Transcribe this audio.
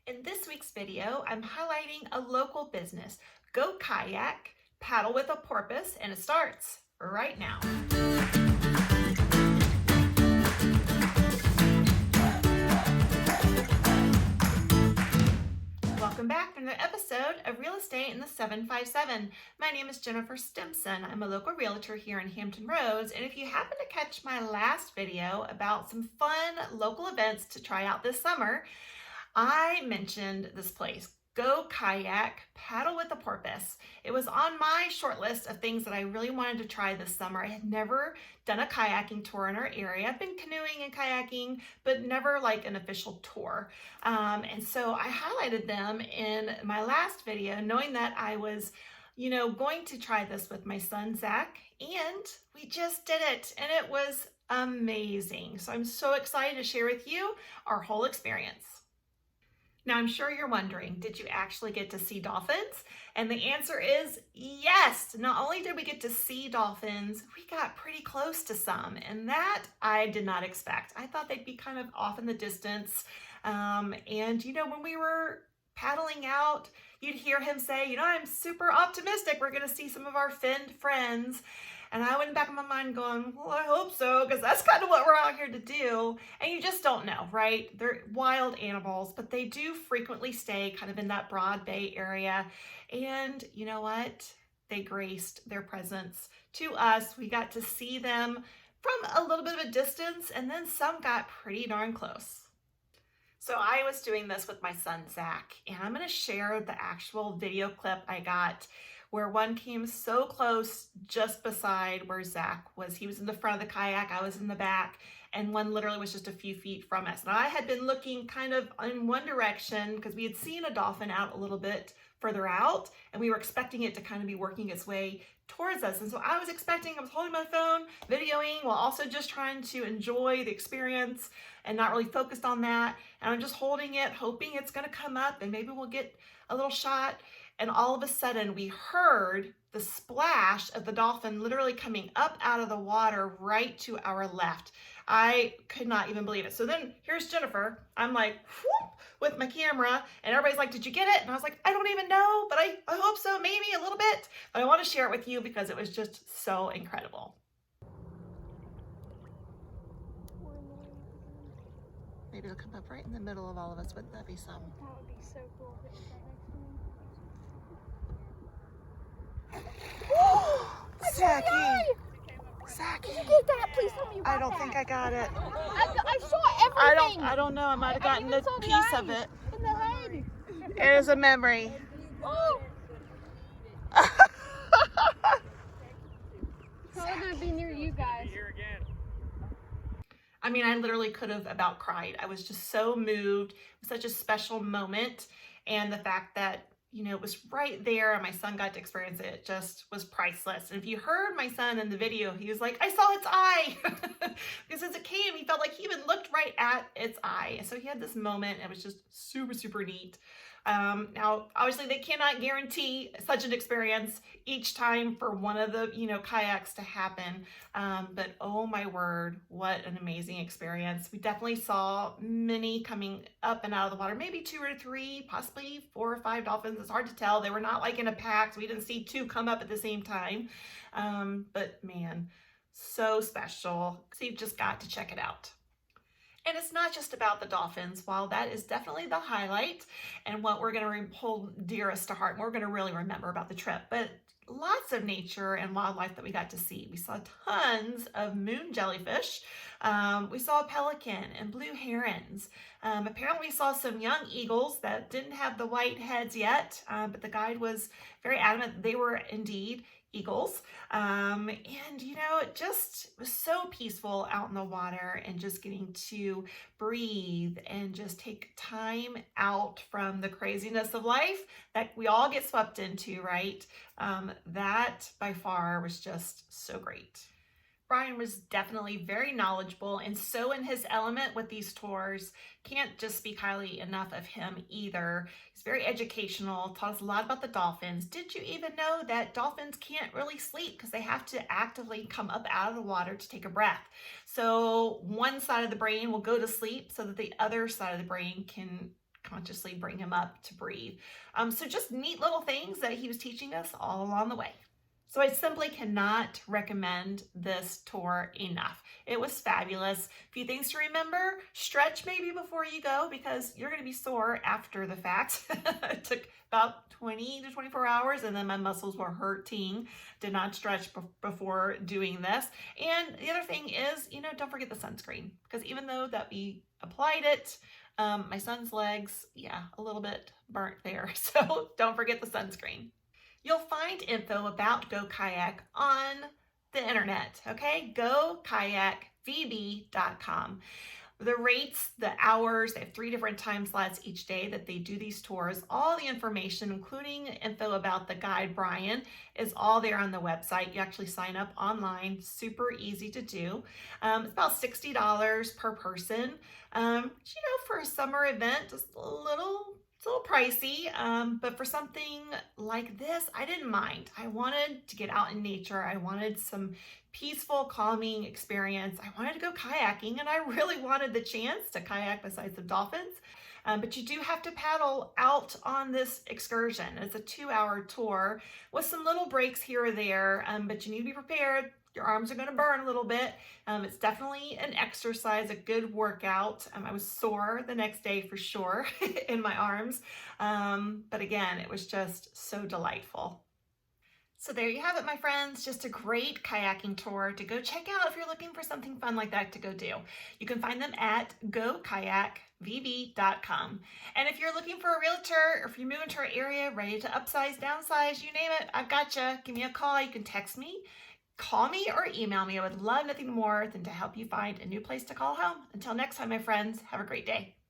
In this week's video, I'm highlighting a local business, Go Kayak, paddle with a porpoise, and it starts right now. Welcome back to another episode of Real Estate in the 757. My name is Jennifer Stimson. I'm a local realtor here in Hampton Roads, and if you happen to catch my last video about some fun local events to try out this summer, I mentioned this place, Go Kayak, paddle with a porpoise. It was on my short list of things that I really wanted to try this summer. I had never done a kayaking tour in our area. I've been canoeing and kayaking, but never like an official tour. And so I highlighted them in my last video, knowing that I was going to try this with my son, Zach, and we just did it, and it was amazing. So I'm so excited to share with you our whole experience. Now, I'm sure you're wondering, did you actually get to see dolphins? And the answer is yes. Not only did we get to see dolphins, we got pretty close to some, and that I did not expect. I thought they'd be kind of off in the distance. And when we were paddling out, you'd hear him say, I'm super optimistic we're going to see some of our finned friends. And I went in the back of my mind going, well, I hope so, because that's kind of what we're out here to do. And you just don't know, right? They're wild animals, but they do frequently stay kind of in that Broad Bay area. And you know what? They graced their presence to us. We got to see them from a little bit of a distance, and then some got pretty darn close. So I was doing this with my son, Zach, and I'm going to share the actual video clip I got where one came so close just beside where Zach was. He was in the front of the kayak, I was in the back, and one literally was just a few feet from us. Now I had been looking kind of in one direction because we had seen a dolphin out a little bit further out, and we were expecting it to kind of be working its way towards us. And so I was holding my phone, videoing, while also just trying to enjoy the experience and not really focused on that. And I'm just holding it, hoping it's gonna come up and maybe we'll get a little shot. And all of a sudden we heard the splash of the dolphin literally coming up out of the water right to our left. I could not even believe it. So then here's Jennifer. I'm like, whoop, with my camera, and everybody's like, did you get it? And I was like, I don't even know, but I hope so, maybe a little bit. But I want to share it with you because it was just so incredible. Maybe it'll come up right in the middle of all of us. Wouldn't that be some? That would be so cool. Zachy! Did you get that? Please tell me you got I don't think I got it. I saw everything. I don't know. I might have gotten a piece of it. In the head. It is a memory. Oh. Probably gonna be near you guys. I mean, I literally could have about cried. I was just so moved. It was such a special moment. And the fact that, it was right there and my son got to experience it just was priceless. And if you heard my son in the video, he was like, I saw its eye. Because as it came, he felt like he even looked right at its eye. So he had this moment. It was just super, super neat. Now, obviously, they cannot guarantee such an experience each time for one of the, kayaks to happen. But oh my word, what an amazing experience. We definitely saw many coming up and out of the water, maybe 2 or 3, possibly 4 or 5 dolphins. It's hard to tell. They were not like in a pack, so we didn't see 2 come up at the same time. But man, so special. So you've just got to check it out. And it's not just about the dolphins, while that is definitely the highlight and what we're going to hold dearest to heart and we're going to really remember about the trip, but lots of nature and wildlife that we got to see. We saw tons of moon jellyfish. We saw a pelican and blue herons. Apparently we saw some young eagles that didn't have the white heads yet, but the guide was very adamant they were indeed eagles. It just was so peaceful out in the water and just getting to breathe and just take time out from the craziness of life that we all get swept into, right? That by far was just so great. Brian was definitely very knowledgeable and so in his element with these tours. Can't just speak highly enough of him either. He's very educational, taught us a lot about the dolphins. Did you even know that dolphins can't really sleep because they have to actively come up out of the water to take a breath? So one side of the brain will go to sleep so that the other side of the brain can consciously bring him up to breathe. So just neat little things that he was teaching us all along the way. So I simply cannot recommend this tour enough. It was fabulous. A few things to remember: stretch maybe before you go because you're going to be sore after the fact. It took about 20 to 24 hours and then my muscles were hurting. Did not stretch before doing this. And the other thing is, don't forget the sunscreen, because even though that we applied it, my son's legs, yeah, a little bit burnt there. So don't forget the sunscreen. You'll find info about Go Kayak on the internet, okay? GoKayakVB.com. The rates, the hours, they have 3 different time slots each day that they do these tours. All the information, including info about the guide, Brian, is all there on the website. You actually sign up online, super easy to do. It's about $60 per person. For a summer event, just it's a little pricey, but for something like this, I didn't mind. I wanted to get out in nature. I wanted some peaceful, calming experience. I wanted to go kayaking, and I really wanted the chance to kayak beside some dolphins. But you do have to paddle out on this excursion. It's a 2-hour tour with some little breaks here or there, but you need to be prepared. Your arms are going to burn a little bit. It's definitely an exercise, a good workout. I was sore the next day for sure in my arms. But again, it was just so delightful. So there you have it, my friends. Just a great kayaking tour to go check out if you're looking for something fun like that to go do. You can find them at GoKayakVB.com. And if you're looking for a realtor, or if you're moving to our area, ready to upsize, downsize, you name it, I've got you. Give me a call. You can text me, call me, or email me. I would love nothing more than to help you find a new place to call home. Until next time, my friends, have a great day.